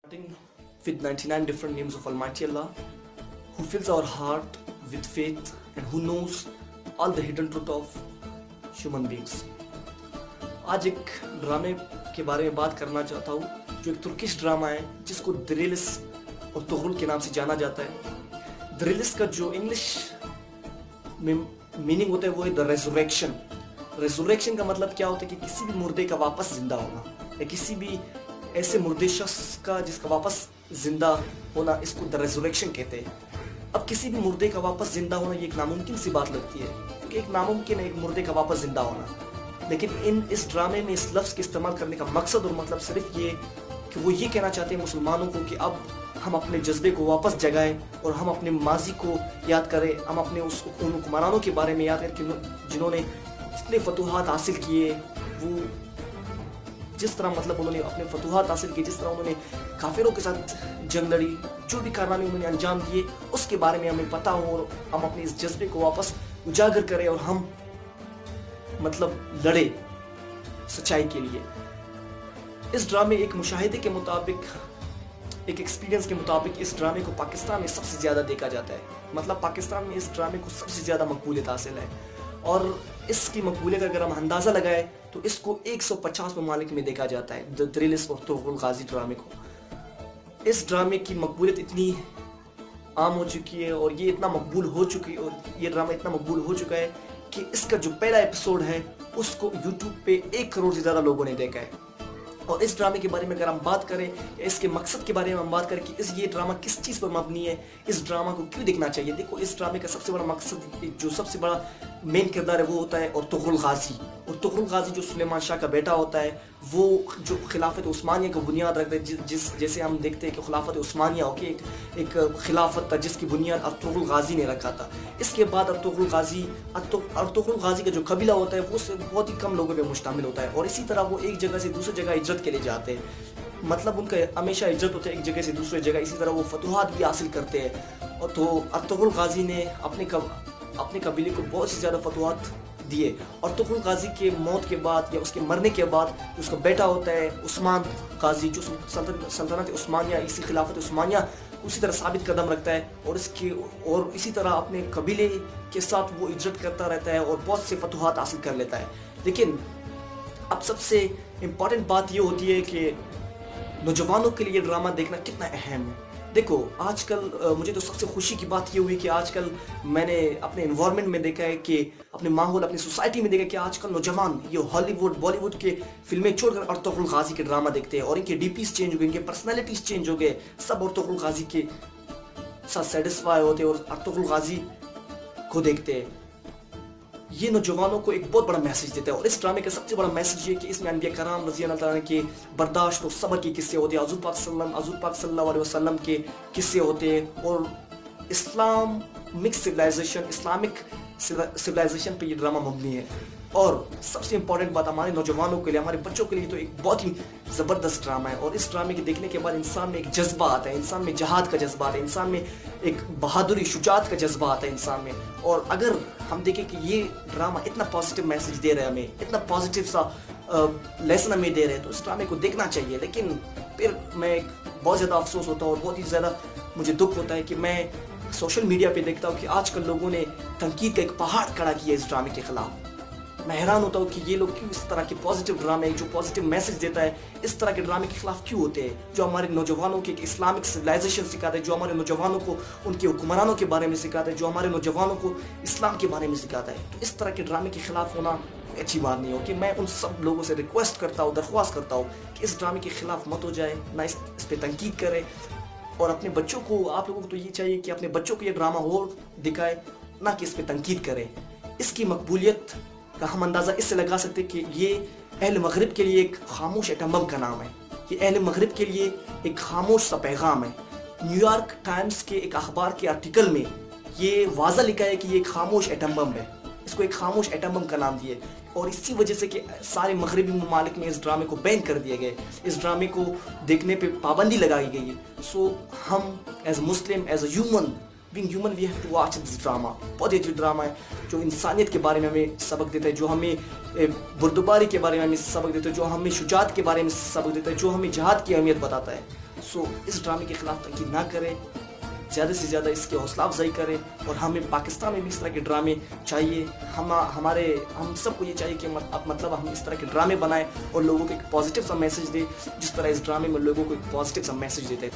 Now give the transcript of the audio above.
Starting with 99 different names of Almighty Allah, who fills our heart with faith and who knows all the hidden truth of human beings. आज एक ड्रामे के बारे में बात करना चाहता हूँ जो एक तुर्किश ड्रामा है जिसको द्रिलिस और तुगरुल के नाम से जाना जाता है। द्रिलिस का जो इंग्लिश में मीनिंग होता है वो है द रेजरेक्शन। रेजरेक्शन का मतलब क्या होता है कि किसी भी मुर्दे का वापस जिंदा होना या किसी भी ऐसे मुर्दे शख्स का जिसका वापस जिंदा होना, इसको द रेजरेक्शन कहते हैं। अब किसी भी मुर्दे का वापस जिंदा होना ये एक नामुमकिन सी बात लगती है क्योंकि एक नामुमकिन है एक मुर्दे का वापस जिंदा होना, लेकिन इस ड्रामे में इस लफ्ज़ के इस्तेमाल करने का मकसद और मतलब सिर्फ ये कि वो ये कहना चाहते हैं मुसलमानों को कि अब हम अपने जज्बे को वापस जगाएं और हम अपने माजी को याद करें, हम अपने उन हुक्मरानों के बारे में याद करें जिन्होंने जितने फतूहात हासिल किए, वो जिस तरह मतलब उन्होंने अपने फतूहात हासिल किए, जिस तरह उन्होंने काफिरों के साथ जंग लड़ी, जो भी कारनामे उन्होंने अंजाम दिए उसके बारे में हमें पता हो और हम अपने इस जज्बे को वापस उजागर करें और हम मतलब लड़े सच्चाई के लिए। इस ड्रामे एक मुशाहिदे के मुताबिक, एक एक्सपीरियंस के मुताबिक इस ड्रामे को पाकिस्तान में सबसे ज़्यादा देखा जाता है। मतलब पाकिस्तान में इस ड्रामे को सबसे ज़्यादा मकबूलियत हासिल है और इसकी मकबूलियत अगर हम अंदाज़ा लगाएं तो इसको 150 ममालिक में देखा जाता है, द द्रिलिस और तुगरुल गाजी ड्रामे को। इस ड्रामे की मकबूलियत इतनी आम हो चुकी है और ये इतना मकबूल हो चुकी है और ये ड्रामा इतना मकबूल हो चुका है कि इसका जो पहला एपिसोड है उसको यूट्यूब पे 1 करोड़ से ज़्यादा लोगों ने देखा है। और इस ड्रामे के बारे में अगर हम बात करें या इसके मकसद के बारे में हम बात करें कि ये ड्रामा किस चीज़ पर मबनी है, इस ड्रामा को क्यों देखना चाहिए। देखो, इस ड्रामे का सबसे बड़ा मकसद, जो सबसे बड़ा मेन किरदार है वो होता है और तुगरुल गाजी। और तुगरुल गाजी जो सुलेमान शाह का बेटा होता है, वो जो खिलाफत उस्मानिया को बुनियाद रखता है, जैसे हम देखते हैं कि खिलाफत उस्मानिया ओके एक खिलाफत था जिसकी बुनियाद अर्तुगरुल गाजी ने रखा था। इसके बाद अर्तुगरुल गाजी का जो कबीला होता है वो बहुत ही कम लोगों पे मुश्तमिल होता है और इसी तरह वो एक जगह से दूसरी जगह हिजरत के लिए जाते हैं। मतलब उनका हमेशा हिजरत होता है एक जगह से दूसरी जगह, इसी तरह वो फतूहात भी हासिल करते हैं। और तो अर्तुगरुल गाजी ने अपने कबीले को बहुत सी ज़्यादा फतूहात दिए और तुगरुल गाजी के मौत के बाद या उसके मरने के बाद उसका बेटा होता है उस्मान गाजी, जो सल्तनत उस्मानिया, इसी खिलाफत उस्मानिया उसी तरह साबित कदम रखता है और इसी तरह अपने कबीले के साथ वो हिजरत करता रहता है और बहुत से फतूहात हासिल कर लेता है। लेकिन अब सबसे इम्पॉर्टेंट बात ये होती है कि नौजवानों के लिए ड्रामा देखना कितना अहम है। देखो, आजकल मुझे तो सबसे खुशी की बात ये हुई कि आजकल मैंने अपने एनवायरनमेंट में देखा है कि अपने माहौल, अपनी सोसाइटी में देखा कि आजकल नौजवान ये हॉलीवुड बॉलीवुड के फिल्में छोड़कर अर्तुगरुल गाजी के ड्रामा देखते हैं और इनके डीपीज चेंज हो गए, इनके पर्सनैलिटीज चेंज हो गए, सब अर्तुगरुल गाजी के साथ सेटिस्फाई होते हैं और अर्तुगरुल गाजी को देखते हैं। ये नौजवानों को एक बहुत बड़ा मैसेज देता है और इस ड्रामे का सबसे बड़ा मैसेज ये कि इसमें अनबिया कराम रज़ी अल्लाह तआला के बर्दाश्त और सब्र के किस्से होते हैं, हुज़ूर पाक सल्लल्लाहु अलैहि वसल्लम के किस्से होते हैं और इस्लामिक सिविलाइजेशन पे ये ड्रामा मबनी है। और सबसे इम्पॉर्टेंट बात, हमारे नौजवानों के लिए, हमारे बच्चों के लिए तो एक बहुत ही ज़बरदस्त ड्रामा है। और इस ड्रामे के देखने के बाद इंसान में एक जज्बा आता है, इंसान में जहाद का जज्बा आता है, इंसान में एक बहादुरी शुजात का जज्बा आता है इंसान में। और अगर हम देखें कि ये ड्रामा इतना पॉजिटिव मैसेज दे रहा है हमें, इतना पॉजिटिव सा लेसन हमें दे रहे हैं, तो इस ड्रामे को देखना चाहिए। लेकिन फिर मैं बहुत ज़्यादा अफसोस होता हूँ और बहुत ही ज़्यादा मुझे दुख होता है कि मैं सोशल मीडिया पे देखता हूँ कि आजकल लोगों ने तनकीद का एक पहाड़ खड़ा किया इस ड्रामे के खिलाफ। मैं हैरान होता हूँ कि ये लोग क्यों इस तरह के पॉजिटिव ड्रामे, जो पॉजिटिव मैसेज देता है, इस तरह के ड्रामे के खिलाफ क्यों होते हैं, जो हमारे नौजवानों के इस्लामिक सिविलाइजेशन सिखाते हैं, जो हमारे नौजवानों को उनके हुक्मरानों के बारे में सिखाता है, जो हमारे नौजवानों को इस्लाम के बारे में सिखाता है। तो इस तरह के ड्रामे के खिलाफ होना अच्छी बात नहीं हो। कि मैं उन सब लोगों से रिक्वेस्ट करता हूँ, दरख्वास्त करता हूँ कि इस ड्रामे के खिलाफ मत हो जाए, ना इस पर तनकीद करें और अपने बच्चों को, आप लोगों को तो ये चाहिए कि अपने बच्चों को ये ड्रामा और दिखाए, ना कि इस पर तनकीद करें। इसकी मकबूलियत का हम अंदाज़ा इससे लगा सकते हैं कि ये अहले मगरिब के लिए एक खामोश एटम बम का नाम है, ये अहले मगरिब के लिए एक खामोश सा पैगाम है। न्यूयॉर्क टाइम्स के एक अखबार के आर्टिकल में ये वाज़ा लिखा है कि ये एक खामोश एटम बम है, इसको एक खामोश एटम बम का नाम दिए और इसी वजह से कि सारे मगरबी ममालिक में इस ड्रामे को बैन कर दिया गया, इस ड्रामे को देखने पे पाबंदी लगाई गई है। सो हम as Muslim, as a human being human, we have to watch this drama. बहुत ही अच्छा ड्रामा है जो इंसानियत के बारे में हमें सबक देता है, जो हमें बुर्दबारी के बारे में हमें सबक देता है, जो हमें शुजात के बारे में सबक देता है, जो हमें जहाद की अहमियत बताता है। سو اس ڈرامے کے خلاف تنقید نہ کریں, زیادہ سے زیادہ اس کی حوصلہ افزائی کریں, اور ہمیں پاکستان میں بھی اس طرح کے ڈرامے چاہیے. ہم سب کو یہ چاہیے کہ مطلب ہم اس طرح کے ڈرامے بنائیں اور لوگوں کو ایک پازیٹیو سا میسج دیں, جس طرح اس ڈرامے میں لوگوں کو ایک پازیٹیو سا میسج دیتے ہیں.